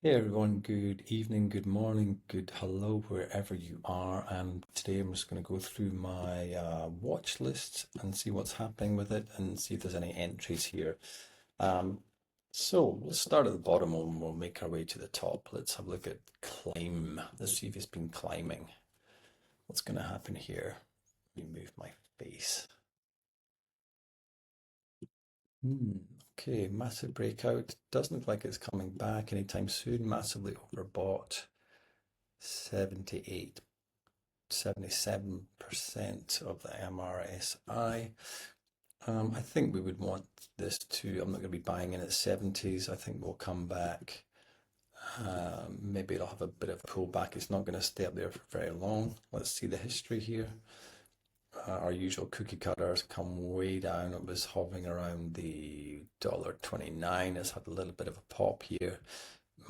Hey everyone, good evening, good morning, good hello, wherever you are. And today I'm just going to go through my watch list and see what's happening with it and see if there's any entries here. Um, so let's start at the bottom and we'll make our way to the top. Let's have a look at climb. Let's see if it's been climbing. What's going to happen here? Let me move my face. Okay, massive breakout. Doesn't look like it's coming back anytime soon. Massively overbought. 78 77% of the MRSI. I think we would want this to, I'm not going to be buying in at 70s. I think we'll come back. Maybe it'll have a bit of a pullback. It's not going to stay up there for very long. Let's see the history here. Our usual cookie cutters come way down. It was hovering around the $1.29. It's had a little bit of a pop here.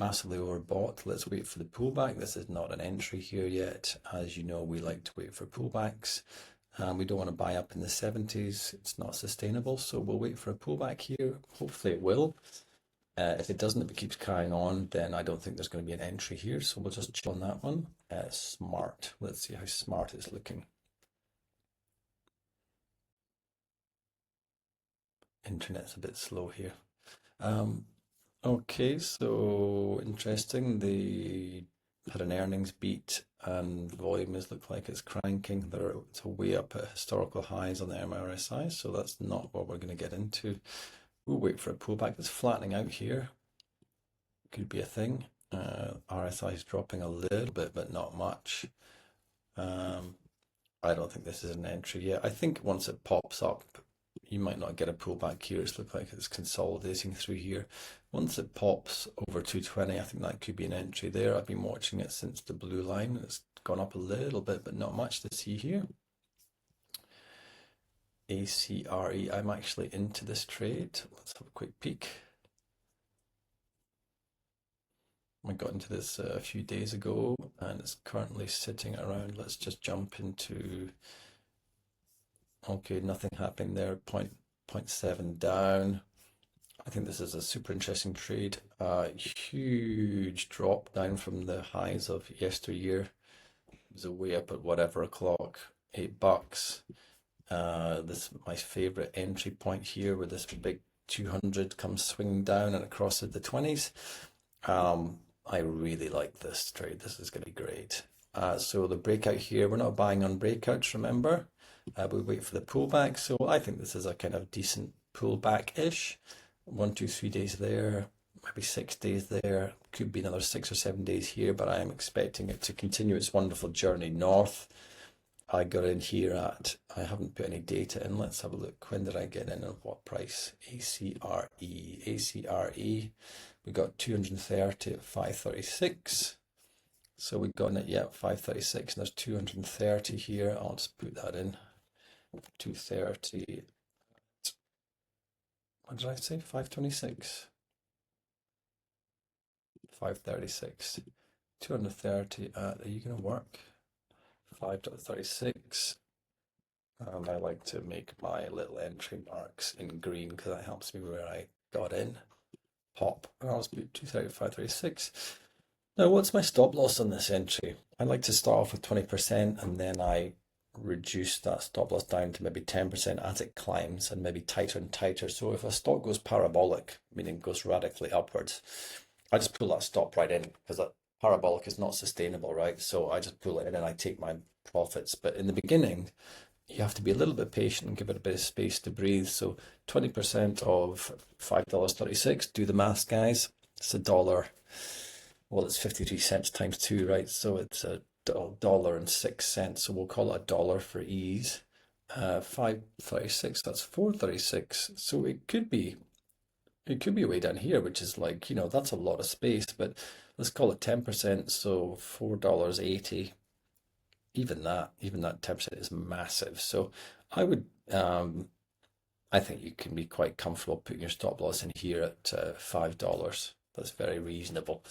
Massively overbought. Let's wait for the pullback. This is not an entry here yet. As you know, we like to wait for pullbacks. We don't want to buy up in the 70s. It's not sustainable. So we'll wait for a pullback here. Hopefully it will. If it doesn't, if it keeps carrying on, then I don't think there's going to be an entry here. So we'll just chill on that one. Smart. Let's see how smart it's looking. Internet's a bit slow here. Okay, so interesting. They had an earnings beat and volume is look like it's cranking. It's way up at historical highs on the MRSI, so that's not what we're going to get into. We'll wait for a pullback. It's flattening out here. Could be a thing. RSI is dropping a little bit, but not much. I don't think this is an entry yet. I think once it pops up, you might not get a pullback here. It's look like it's consolidating through here. Once it pops over 220, I think that could be an entry there. I've been watching it since the blue line. It's gone up a little bit, but not much to see here. ACRE, I'm actually into this trade. Let's have a quick peek. I got into this a few days ago and it's currently sitting around. Let's just jump into, okay, nothing happening there. 0.7 down. I think this is a super interesting trade. Huge drop down from the highs of yesteryear. It was way up at whatever o'clock, $8. This is my favorite entry point here, where this big 200 comes swinging down and across at the 20s. I really like this trade. This is going to be great. So the breakout here, we're not buying on breakouts, remember? We wait for the pullback. So I think this is a kind of decent pullback-ish. 1, 2, 3 days there, maybe 6 days there. Could be another 6 or 7 days here, but I am expecting it to continue its wonderful journey north. I got in here at, I haven't put any data in. Let's have a look. When did I get in and what price? ACRE. ACRE. We got 230 at 536. So we got in at, yeah, 536, and there's 230 here. I'll just put that in. 230. What did I say? 526. 536. 230 at, are you going to work? 5.36. And I like to make my little entry marks in green because that helps me where I got in. Pop. And I'll just put 235.36. Now, what's my stop loss on this entry? I like to start off with 20% and then I reduce that stop loss down to maybe 10% as it climbs and maybe tighter and tighter. So if a stock goes parabolic, meaning goes radically upwards, I just pull that stop right in because that parabolic is not sustainable, right? So I just pull it in and I take my profits. But in the beginning, you have to be a little bit patient and give it a bit of space to breathe. So 20% of $5.36, do the maths, guys. It's $1. Well, it's 53 cents times 2, right? So it's $1.06. So we'll call it $1 for ease. 536, that's 436. So it could be way down here, which is like, that's a lot of space, but let's call it 10%. So $4.80. Even that 10% is massive. So I would, I think you can be quite comfortable putting your stop loss in here at $5. That's very reasonable.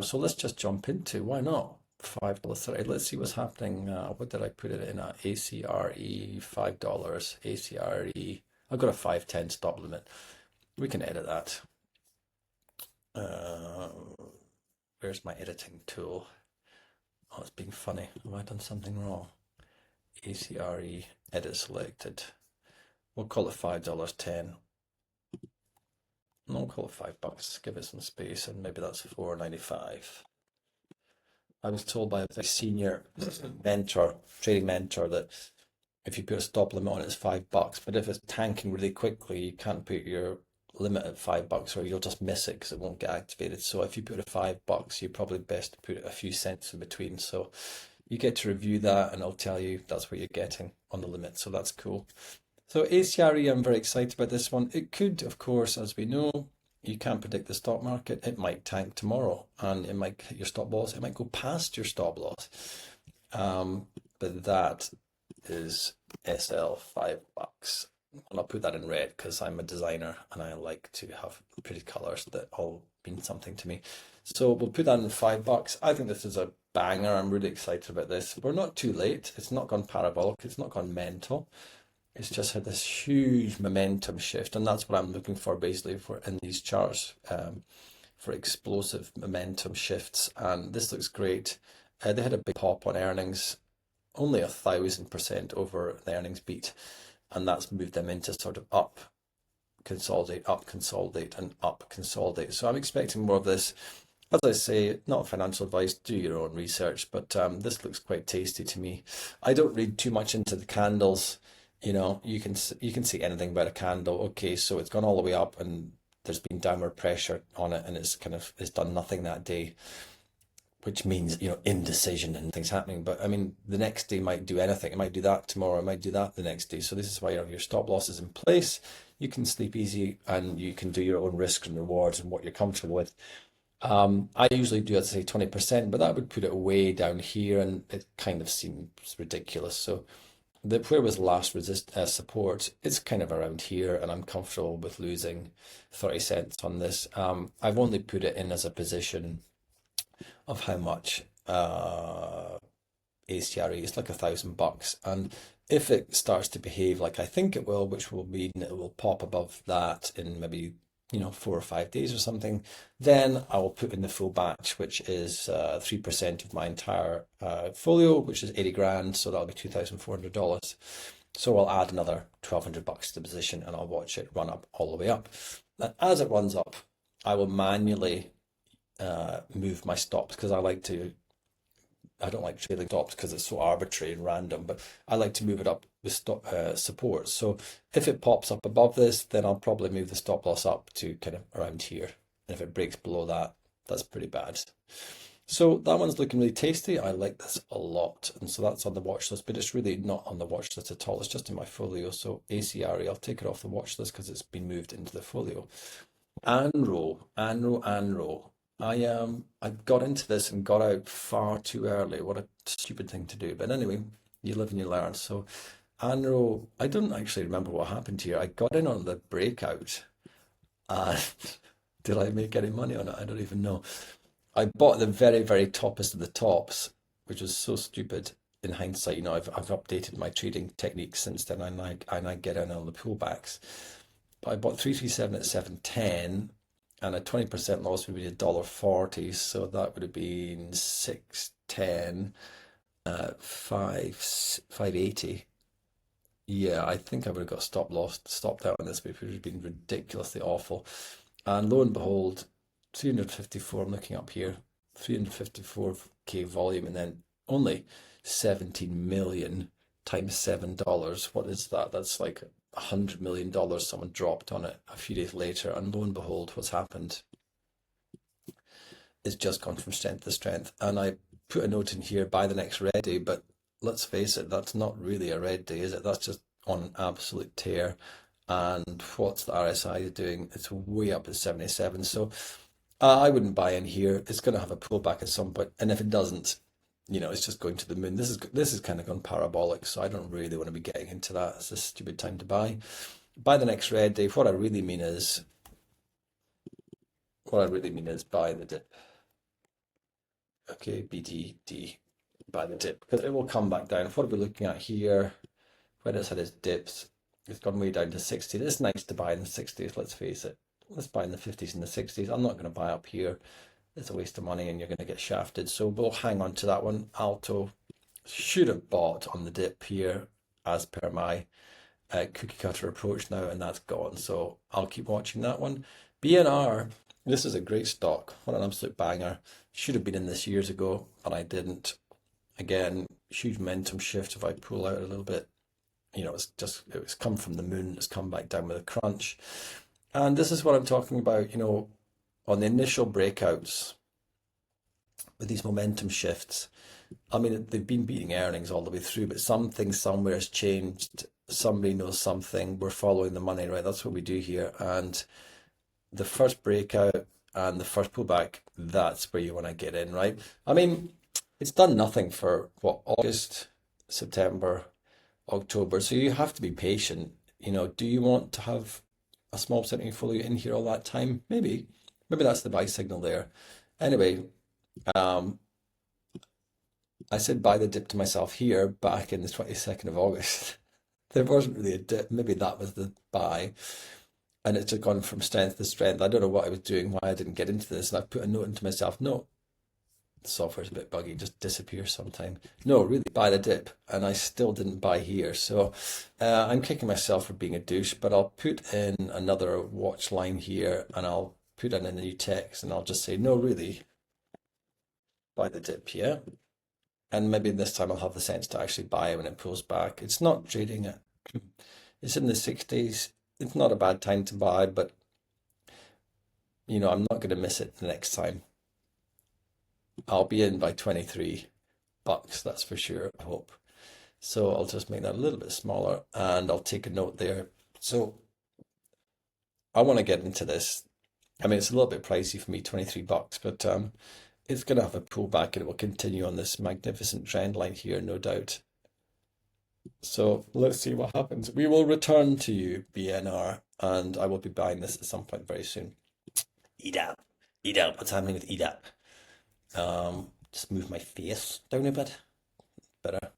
So let's just jump into, why not? $5.30. Let's see what's happening. What did I put it in at? ACRE, $5. ACRE. I've got a 510 stop limit. We can edit that. Where's my editing tool? Oh, it's being funny. Have I done something wrong? ACRE, edit selected. We'll call it $5.10. No, we'll call it $5. Give it some space, and maybe that's $4.95. I was told by a senior mentor, trading mentor, that if you put a stop limit on it, it's $5. But if it's tanking really quickly, you can't put your limit at $5 or you'll just miss it because it won't get activated. So if you put it $5, you're probably best to put a few cents in between. So you get to review that and I'll tell you that's what you're getting on the limit. So that's cool. So ACRE, I'm very excited about this one. It could, of course, as we know, you can't predict the stock market. It might tank tomorrow and it might hit your stop loss. It might go past your stop loss. But that is SL $5. And I'll put that in red because I'm a designer and I like to have pretty colors that all mean something to me. So we'll put that in $5. I think this is a banger. I'm really excited about this. We're not too late. It's not gone parabolic. It's not gone mental. It's just had this huge momentum shift, and that's what I'm looking for basically for in these charts, for explosive momentum shifts. And this looks great. They had a big pop on earnings, only 1,000% over the earnings beat, and that's moved them into sort of up, consolidate, and up, consolidate. So I'm expecting more of this. As I say, not financial advice, do your own research, but this looks quite tasty to me. I don't read too much into the candles. You know, you can see anything about a candle. Okay, so it's gone all the way up and there's been downward pressure on it and it's done nothing that day, which means, you know, indecision and things happening. But I mean, the next day might do anything. It might do that tomorrow. It might do that the next day. So this is why you have your stop losses in place. You can sleep easy and you can do your own risks and rewards and what you're comfortable with. I usually do, I'd say 20%, but that would put it way down here and it kind of seems ridiculous. So where was last support, it's kind of around here and I'm comfortable with losing 30 cents on this. I've only put it in as a position of how much ACRE is, like $1,000. And if it starts to behave like I think it will, which will mean it will pop above that in maybe, you know, 4 or 5 days or something, then I will put in the full batch, which is 3% of my entire folio, which is 80 grand. So that'll be $2,400. So I'll add another $1,200 to the position and I'll watch it run up all the way up. And as it runs up, I will manually move my stops because I don't like trailing stops because it's so arbitrary and random, but I like to move it up with support. So if it pops up above this, then I'll probably move the stop loss up to kind of around here. And if it breaks below that, that's pretty bad. So that one's looking really tasty. I like this a lot. And so that's on the watch list, but it's really not on the watch list at all. It's just in my folio. So ACRE, I'll take it off the watch list because it's been moved into the folio. Anro. I got into this and got out far too early. What a stupid thing to do. But anyway, you live and you learn. So Anro, I don't actually remember what happened here. I got in on the breakout. And did I make any money on it? I don't even know. I bought the very, very toppest of the tops, which was so stupid in hindsight. You know, I've updated my trading techniques since then. I get in on the pullbacks. But I bought 337 at 710. And a 20% loss would be $1.40, so that would have been 610, 580. Yeah, I think I would have got stopped out on this, but it would have been ridiculously awful. And lo and behold, 354. I'm looking up here, 354K volume, and then only 17 million times $7. What is that? That's like $100 million someone dropped on it a few days later, and lo and behold, what's happened is just gone from strength to strength. And I put a note in here, buy the next red day, but let's face it, that's not really a red day, is it? That's just on an absolute tear. And what's the RSI doing? It's way up at 77. So I wouldn't buy in here. It's going to have a pullback at some point, and if it doesn't, you know, it's just going to the moon. This is kind of gone parabolic, so I don't really want to be getting into that. It's a stupid time to buy. Buy the next red day. What I really mean is buy the dip. Okay, BTD, buy the dip, because it will come back down. What are we looking at here? When it's had its dips, it's gone way down to 60. It's nice to buy in the 60s, let's face it. Let's buy in the 50s and the 60s. I'm not going to buy up here. it's a waste of money and you're going to get shafted. So we'll hang on to that one. Alto should have bought on the dip here as per my cookie cutter approach now, and that's gone. So I'll keep watching that one. BNR, this is a great stock. What an absolute banger. Should have been in this years ago, but I didn't. Again, huge momentum shift. If I pull out a little bit, you know, it was come from the moon, it's come back down with a crunch. And this is what I'm talking about, you know, on the initial breakouts with these momentum shifts. I mean, they've been beating earnings all the way through, but something somewhere has changed. Somebody knows something. We're following the money, right? That's what we do here. And the first breakout and the first pullback, that's where you want to get in, right? I mean, it's done nothing for what, August, September, October. So you have to be patient. You know, do you want to have a small percent of your portfolio in here all that time? Maybe that's the buy signal there. Anyway, I said buy the dip to myself here back in the 22nd of August. There wasn't really a dip. Maybe that was the buy. And it's just gone from strength to strength. I don't know what I was doing, why I didn't get into this. And I put a note into myself, no, the software's a bit buggy, just disappears sometime. No, really buy the dip. And I still didn't buy here. So I'm kicking myself for being a douche, but I'll put in another watch line here and I'll put in a new text and I'll just say, no, really, buy the dip here. And maybe this time I'll have the sense to actually buy it when it pulls back. It's not trading it. It's in the 60s. It's not a bad time to buy, but you know, I'm not going to miss it the next time. I'll be in by 23 bucks, that's for sure, I hope. So I'll just make that a little bit smaller and I'll take a note there. So I want to get into this. I mean, it's a little bit pricey for me, 23 bucks, but it's going to have a pullback and it will continue on this magnificent trend line here, no doubt. So let's see what happens. We will return to you, BNR, and I will be buying this at some point very soon. EDAP. EDAP. What's happening with EDAP? Just move my face down a bit. Better.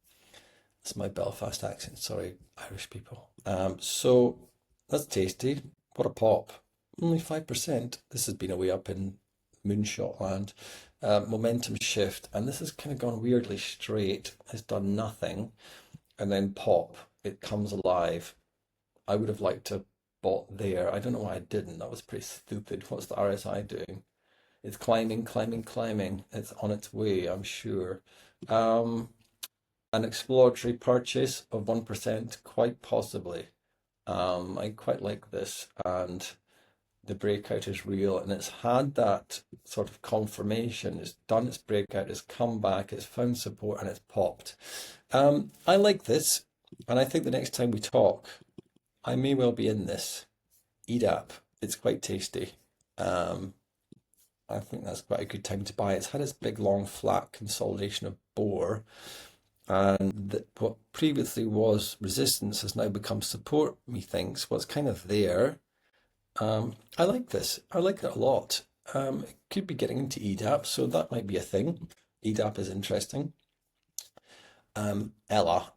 That's my Belfast accent. Sorry, Irish people. So that's tasty. What a pop. Only 5%. This has been a way up in moonshot land. Momentum shift, and this has kind of gone weirdly straight, has done nothing, and then pop, it comes alive. I would have liked to bought there. I don't know why I didn't. That was pretty stupid. What's the RSI doing? It's climbing, climbing, climbing. It's on its way, I'm sure. An exploratory purchase of 1%, quite possibly. I quite like this, and the breakout is real, and it's had that sort of confirmation. It's done its breakout, it's come back, it's found support, and it's popped. I like this, and I think the next time we talk, I may well be in this. EDAP, it's quite tasty. I think that's quite a good time to buy. It's had its big, long, flat consolidation of bore, and what previously was resistance has now become support, methinks. What's kind of there. I like this. I like it a lot. It could be getting into EDAP, so that might be a thing. EDAP is interesting. Ella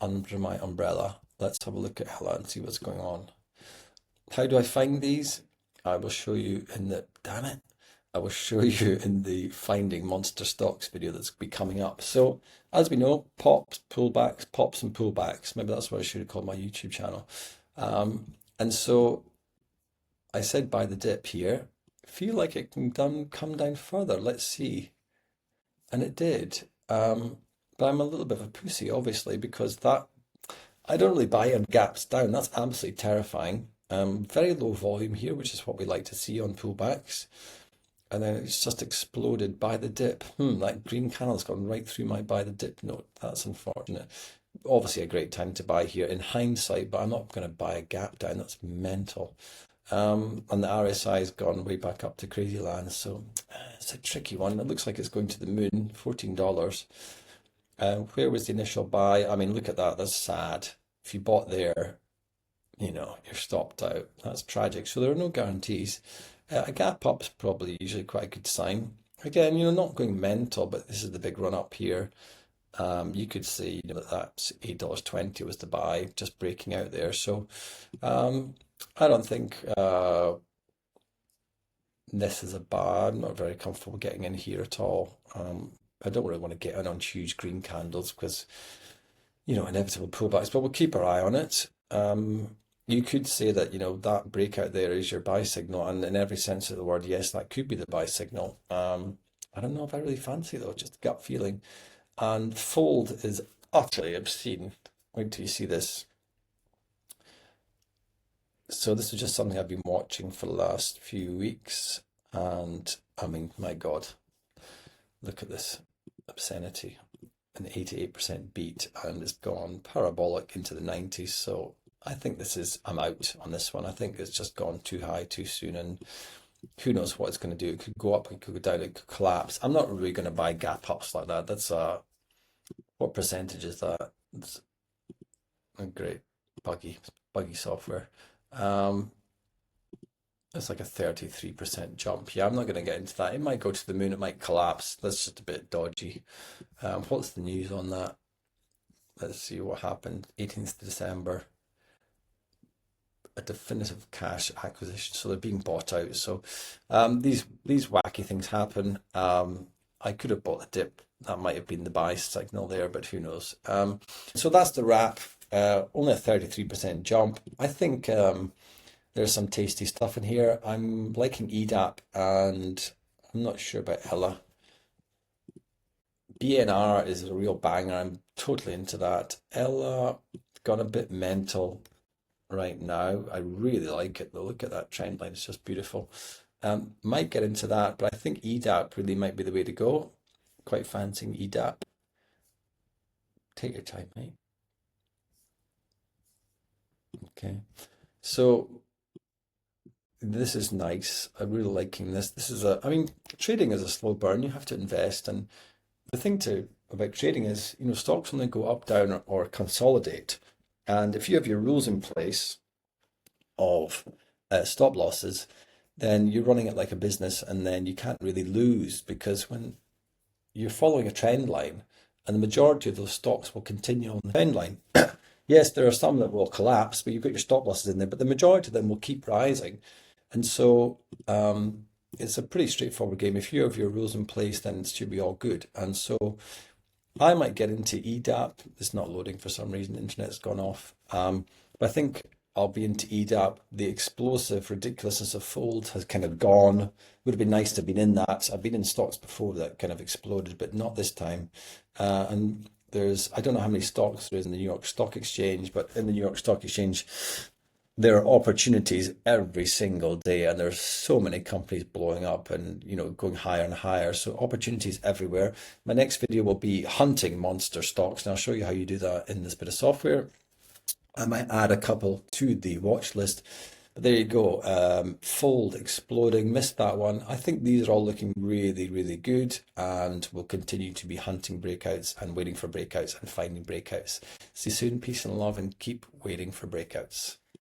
under my umbrella. Let's have a look at Ella and see what's going on. How do I find these? I will show you in the, damn it, I will show you in the Finding Monster Stocks video that's be coming up. So as we know, pops, pullbacks, pops and pullbacks. Maybe that's what I should have called my YouTube channel. And so I said buy the dip here. Feel like it can come down further. Let's see. And it did. But I'm a little bit of a pussy, obviously, because that I don't really buy on gaps down. That's absolutely terrifying. Very low volume here, which is what we like to see on pullbacks. And then it's just exploded by the dip. That green candle's gone right through my buy the dip note. That's unfortunate. Obviously a great time to buy here in hindsight, but I'm not going to buy a gap down. That's mental. And the RSI has gone way back up to crazy land. So it's a tricky one. It looks like it's going to the moon, $14. Where was the initial buy? I mean, look at that. That's sad. If you bought there, you know, you're stopped out. That's tragic. So there are no guarantees. A gap up's probably usually quite a good sign. Again, you know, not going mental, but this is the big run up here. You could see, you know, that's $8.20 was the buy, just breaking out there. So I don't think this is a buy. I'm not very comfortable getting in here at all. I don't really want to get in on huge green candles because, inevitable pullbacks, but we'll keep our eye on it. You could say that, that breakout there is your buy signal, and in every sense of the word, yes, that could be the buy signal. I don't know if I really fancy it though, just gut feeling. And fold is utterly obscene. Wait till you see this. So this is just something I've been watching for the last few weeks, and I mean, my God, look at this obscenity. An 88% beat, and it's gone parabolic into the 90s. So I think I'm out on this one. I think it's just gone too high too soon, and who knows what it's going to do. It could go up, it could go down, it could collapse. I'm not really going to buy gap ups like that. That's what percentage is that? It's a great buggy software. It's like a 33% jump. Yeah, I'm not going to get into that. It might go to the moon, it might collapse. That's just a bit dodgy. What's the news on that? Let's see what happened. 18th December. A definitive cash acquisition. So they're being bought out. So these wacky things happen. I could have bought a dip. That might have been the buy signal there, but who knows? So that's the wrap. Only a 33% jump. I think there's some tasty stuff in here. I'm liking EDAP, and I'm not sure about Ella. BNR is a real banger. I'm totally into that. Ella gone a bit mental right now. I really like it though. Look at that trend line. It's just beautiful. Might get into that, but I think EDAP really might be the way to go. Quite fancying EDAP. Take your time, mate. Okay. So this is nice. I'm really liking this. I mean, trading is a slow burn. You have to invest. And the thing about trading is, stocks only go up, down, or consolidate. And if you have your rules in place of stop losses, then you're running it like a business, and then you can't really lose, because when you're following a trend line, and the majority of those stocks will continue on the trend line. Yes, there are some that will collapse, but you've got your stop losses in there, but the majority of them will keep rising. And so it's a pretty straightforward game. If you have your rules in place, then it should be all good. And so I might get into EDAP. It's not loading for some reason. The internet's gone off. But I think I'll be into EDAP. The explosive ridiculousness of fold has kind of gone. Would have been nice to have been in that. I've been in stocks before that kind of exploded, but not this time. And I don't know how many stocks there is in the New York Stock Exchange, but in the New York Stock Exchange, there are opportunities every single day, and there's so many companies blowing up and going higher and higher. So opportunities everywhere. My next video will be hunting monster stocks, and I'll show you how you do that in this bit of software. I might add a couple to the watch list. But there you go. Fold exploding, missed that one. I think these are all looking really, really good, and we'll continue to be hunting breakouts and waiting for breakouts and finding breakouts. See you soon. Peace and love, and keep waiting for breakouts.